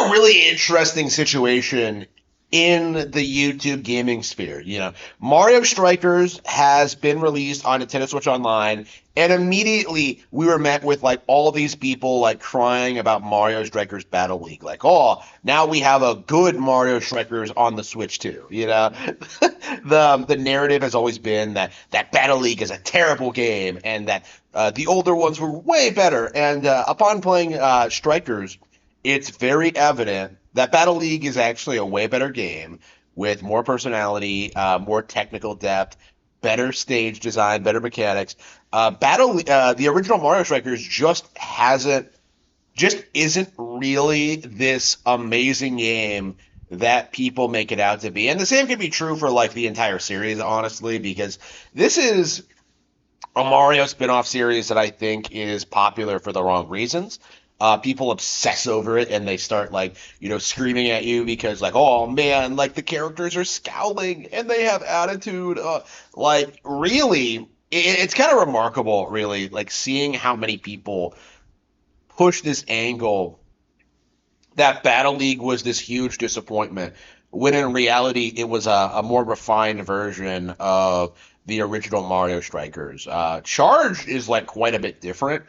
a really interesting situation in the YouTube gaming sphere. Mario Strikers has been released on Nintendo Switch Online, and immediately we were met with like all these people like crying about Mario Strikers Battle League. Like, oh, now we have a good Mario Strikers on the Switch too. The narrative has always been that Battle League is a terrible game, and that the older ones were way better. And upon playing Strikers, it's very evident that Battle League is actually a way better game with more personality, more technical depth, better stage design, better mechanics. The original Mario Strikers just isn't really this amazing game that people make it out to be. And the same can be true for like the entire series, honestly, because this is a Mario spin-off series that I think is popular for the wrong reasons. People obsess over it and they start like, screaming at you because like, oh man, like the characters are scowling and they have attitude. Like really, it's kind of remarkable, really, like seeing how many people push this angle that Battle League was this huge disappointment, when in reality it was a more refined version of the original Mario Strikers. Charged is like quite a bit different.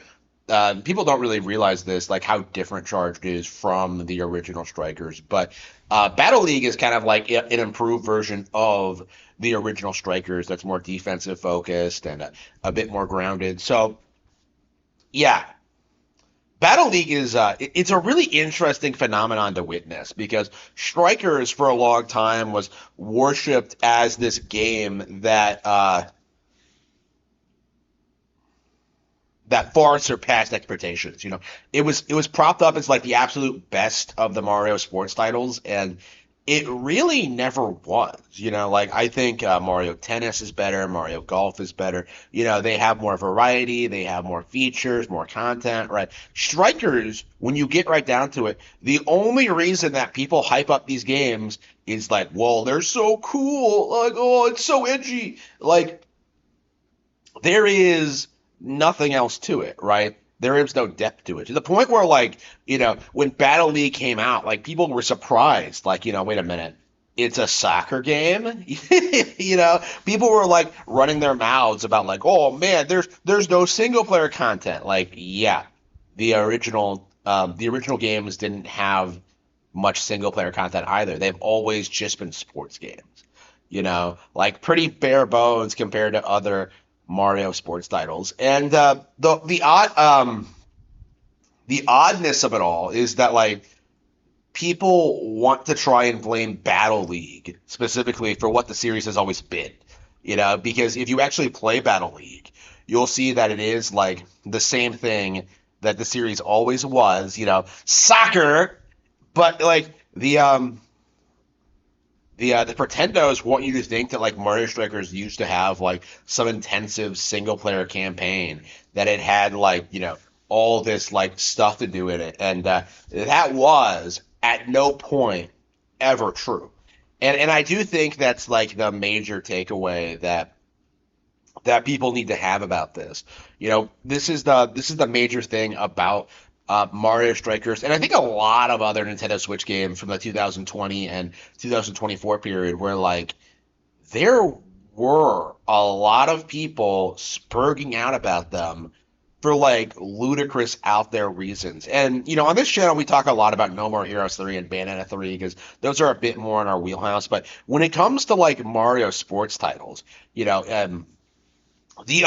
People don't really realize this, like how different Charged is from the original Strikers. But Battle League is kind of like an improved version of the original Strikers that's more defensive focused and a bit more grounded. So, yeah, Battle League is it's a really interesting phenomenon to witness because Strikers for a long time was worshipped as this game that far surpassed expectations. It was propped up as like the absolute best of the Mario sports titles, and it really never was. Like I think Mario Tennis is better, Mario Golf is better. They have more variety, they have more features, more content, right? Strikers, when you get right down to it, the only reason that people hype up these games is like, well, they're so cool, like, oh, it's so edgy. Like, there is nothing else to it, right? There is no depth to it. To the point where, like, when Battle League came out, like, people were surprised. Like, wait a minute. It's a soccer game? People were, like, running their mouths about, like, oh, man, there's no single-player content. Like, yeah, the original games didn't have much single-player content either. They've always just been sports games. Like, pretty bare bones compared to other Mario sports titles. And the oddness of it all is that like people want to try and blame Battle League specifically for what the series has always been. Because if you actually play Battle League, you'll see that it is like the same thing that the series always was, soccer, but like the Pretendos want you to think that like Mario Strikers used to have like some intensive single player campaign, that it had like all this like stuff to do in it, and that was at no point ever true. And I do think that's like the major takeaway that people need to have about this. This is the major thing about Mario Strikers, and I think a lot of other Nintendo Switch games from the 2020 and 2024 period, where like there were a lot of people spurging out about them for like ludicrous out there reasons. And on this channel we talk a lot about No More Heroes 3 and Bayonetta 3 because those are a bit more in our wheelhouse. But when it comes to like Mario sports titles, the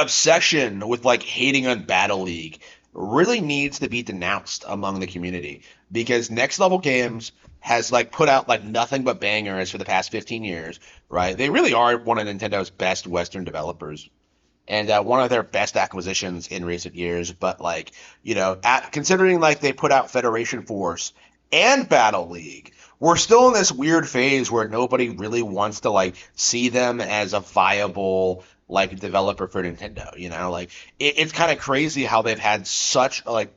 obsession with like hating on Battle League really needs to be denounced among the community, because Next Level Games has like put out like nothing but bangers for the past 15 years, right? They really are one of Nintendo's best Western developers, and one of their best acquisitions in recent years. But like, considering like they put out Federation Force and Battle League, we're still in this weird phase where nobody really wants to like see them as a viable like developer for Nintendo. Like it's kind of crazy how they've had such like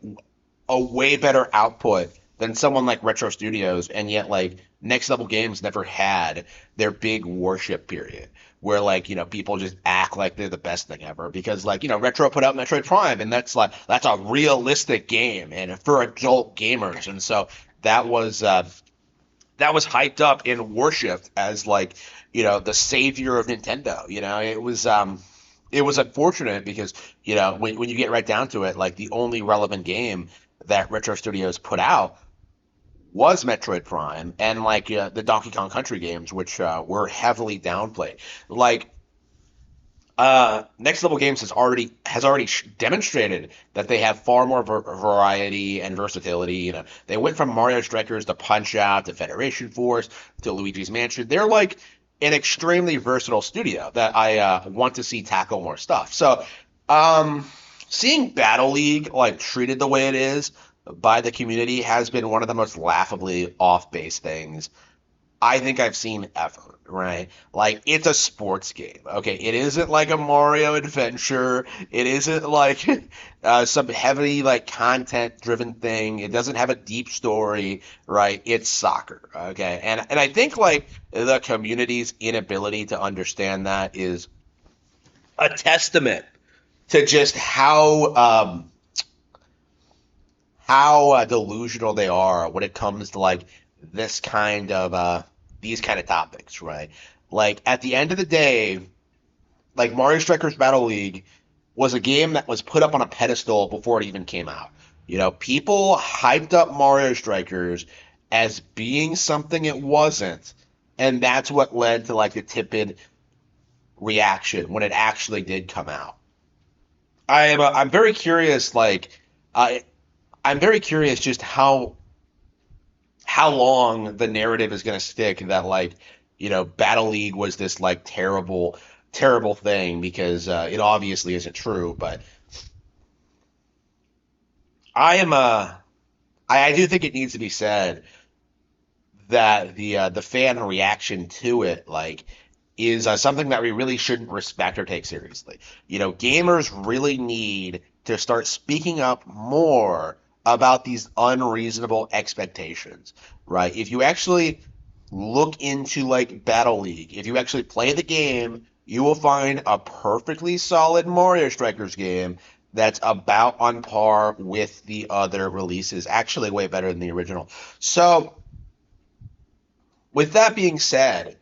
a way better output than someone like Retro Studios, and yet like Next Level Games never had their big worship period where like people just act like they're the best thing ever because like Retro put out Metroid Prime, and that's a realistic game and for adult gamers, and so that was hyped up and worshipped as like the savior of Nintendo. It was unfortunate because when you get right down to it, like the only relevant game that Retro Studios put out was Metroid Prime and like the Donkey Kong Country games, which were heavily downplayed. Like Next Level Games has already demonstrated that they have far more variety and versatility. They went from Mario Strikers to Punch Out to Federation Force to Luigi's Mansion. They're like an extremely versatile studio that I want to see tackle more stuff. So, um, seeing Battle League like treated the way it is by the community has been one of the most laughably off base things I think I've seen ever, right? Like, it's a sports game, okay? It isn't like a Mario adventure. It isn't like some heavily, like, content-driven thing. It doesn't have a deep story, right? It's soccer, okay? And I think, like, the community's inability to understand that is a testament to just how delusional they are when it comes to like this kind of these kind of topics, right? Like at the end of the day, like Mario Strikers Battle League was a game that was put up on a pedestal before it even came out. People hyped up Mario Strikers as being something it wasn't, and that's what led to like the tepid reaction when it actually did come out. I'm very curious, like I I'm very curious just how long the narrative is going to stick that like Battle League was this like terrible thing because it obviously isn't true. But I am I do think it needs to be said that the fan reaction to it like is something that we really shouldn't respect or take seriously. Gamers really need to start speaking up more about these unreasonable expectations, right? If you actually look into like Battle League, if you actually play the game, you will find a perfectly solid Mario Strikers game that's about on par with the other releases, actually way better than the original. So, with that being said,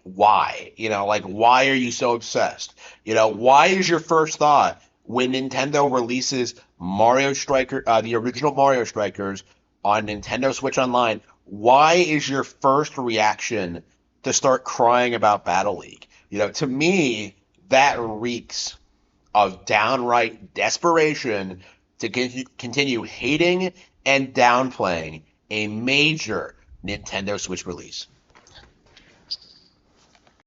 why? Like why are you so obsessed? Why is your first thought when Nintendo releases the original Mario Strikers on Nintendo Switch Online? Why is your first reaction to start crying about Battle League? To me, that reeks of downright desperation to continue hating and downplaying a major Nintendo Switch release.